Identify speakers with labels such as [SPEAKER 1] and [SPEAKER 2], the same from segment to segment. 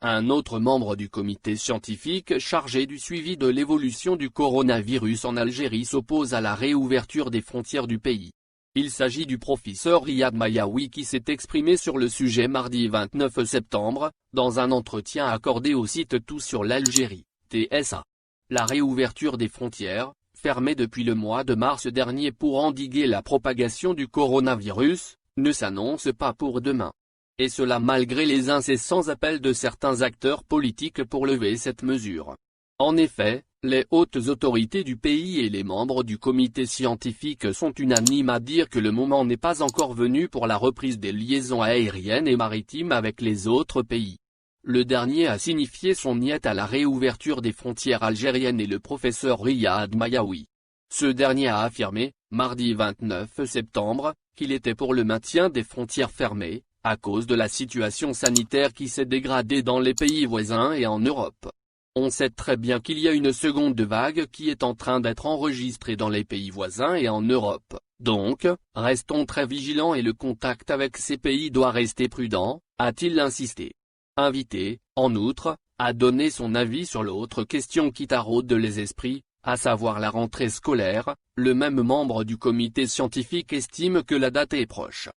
[SPEAKER 1] un autre membre du comité scientifique chargé du suivi de l'évolution du coronavirus en Algérie s'oppose à la réouverture des frontières du pays. Il s'agit du professeur Riyad Mayaoui qui s'est exprimé sur le sujet mardi 29 septembre, dans un entretien accordé au site Tout sur l'Algérie, TSA. La réouverture des frontières, fermées depuis le mois de mars dernier pour endiguer la propagation du coronavirus, ne s'annonce pas pour demain. Et cela malgré les incessants appels de certains acteurs politiques pour lever cette mesure. En effet, les hautes autorités du pays et les membres du comité scientifique sont unanimes à dire que le moment n'est pas encore venu pour la reprise des liaisons aériennes et maritimes avec les autres pays. Le dernier a signifié son niet à la réouverture des frontières algériennes et le professeur Riyad Mayaoui. Ce dernier a affirmé, mardi 29 septembre, qu'il était pour le maintien des frontières fermées, à cause de la situation sanitaire qui s'est dégradée dans les pays voisins et en Europe. On sait très bien qu'il y a une seconde vague qui est en train d'être enregistrée dans les pays voisins et en Europe, donc, restons très vigilants et le contact avec ces pays doit rester prudent, a-t-il insisté. Invité, en outre, à donner son avis sur l'autre question qui taraude les esprits, à savoir la rentrée scolaire, le même membre du comité scientifique estime que la date est proche.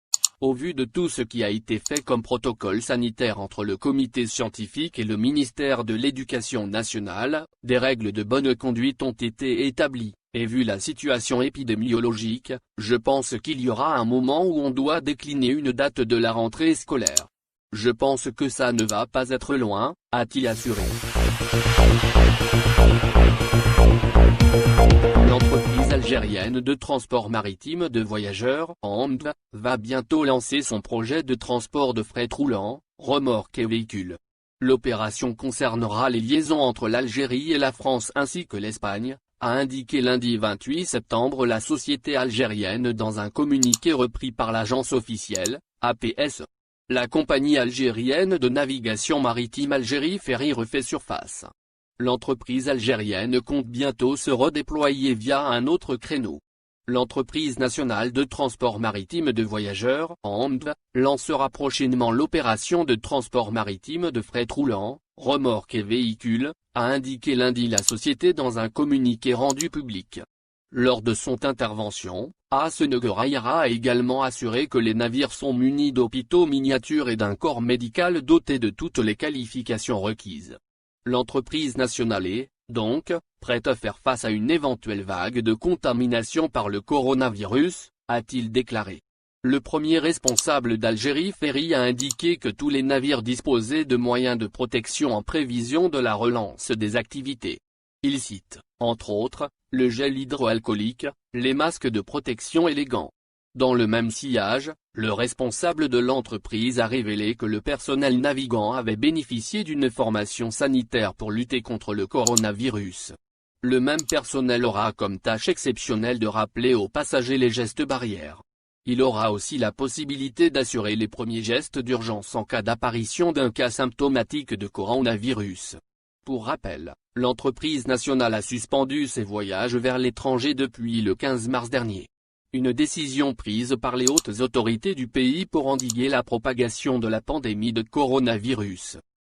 [SPEAKER 1] Au vu de tout ce qui a été fait comme protocole sanitaire entre le comité scientifique et le ministère de l'Éducation nationale, des règles de bonne conduite ont été établies, et vu la situation épidémiologique, je pense qu'il y aura un moment où on doit décliner une date de la rentrée scolaire. Je pense que ça ne va pas être loin, a-t-il assuré. L'entreprise algérienne de transport maritime de voyageurs, AMV, va bientôt lancer son projet de transport de fret roulant, remorques et véhicules. L'opération concernera les liaisons entre l'Algérie et la France ainsi que l'Espagne, a indiqué lundi 28 septembre la société algérienne dans un communiqué repris par l'agence officielle, APS. La compagnie algérienne de navigation maritime Algérie Ferry refait surface. L'entreprise algérienne compte bientôt se redéployer via un autre créneau. L'entreprise nationale de transport maritime de voyageurs, AMV, lancera prochainement l'opération de transport maritime de fret roulant, remorques et véhicules, a indiqué lundi la société dans un communiqué rendu public. Lors de son intervention, AS Negorayara a également assuré que les navires sont munis d'hôpitaux miniatures et d'un corps médical doté de toutes les qualifications requises. L'entreprise nationale est, donc, prête à faire face à une éventuelle vague de contamination par le coronavirus, a-t-il déclaré. Le premier responsable d'Algérie Ferry a indiqué que tous les navires disposaient de moyens de protection en prévision de la relance des activités. Il cite, entre autres, le gel hydroalcoolique, les masques de protection et les gants. Dans le même sillage, le responsable de l'entreprise a révélé que le personnel navigant avait bénéficié d'une formation sanitaire pour lutter contre le coronavirus. Le même personnel aura comme tâche exceptionnelle de rappeler aux passagers les gestes barrières. Il aura aussi la possibilité d'assurer les premiers gestes d'urgence en cas d'apparition d'un cas symptomatique de coronavirus. Pour rappel, l'entreprise nationale a suspendu ses voyages vers l'étranger depuis le 15 mars dernier. Une décision prise par les hautes autorités du pays pour endiguer la propagation de la pandémie de coronavirus.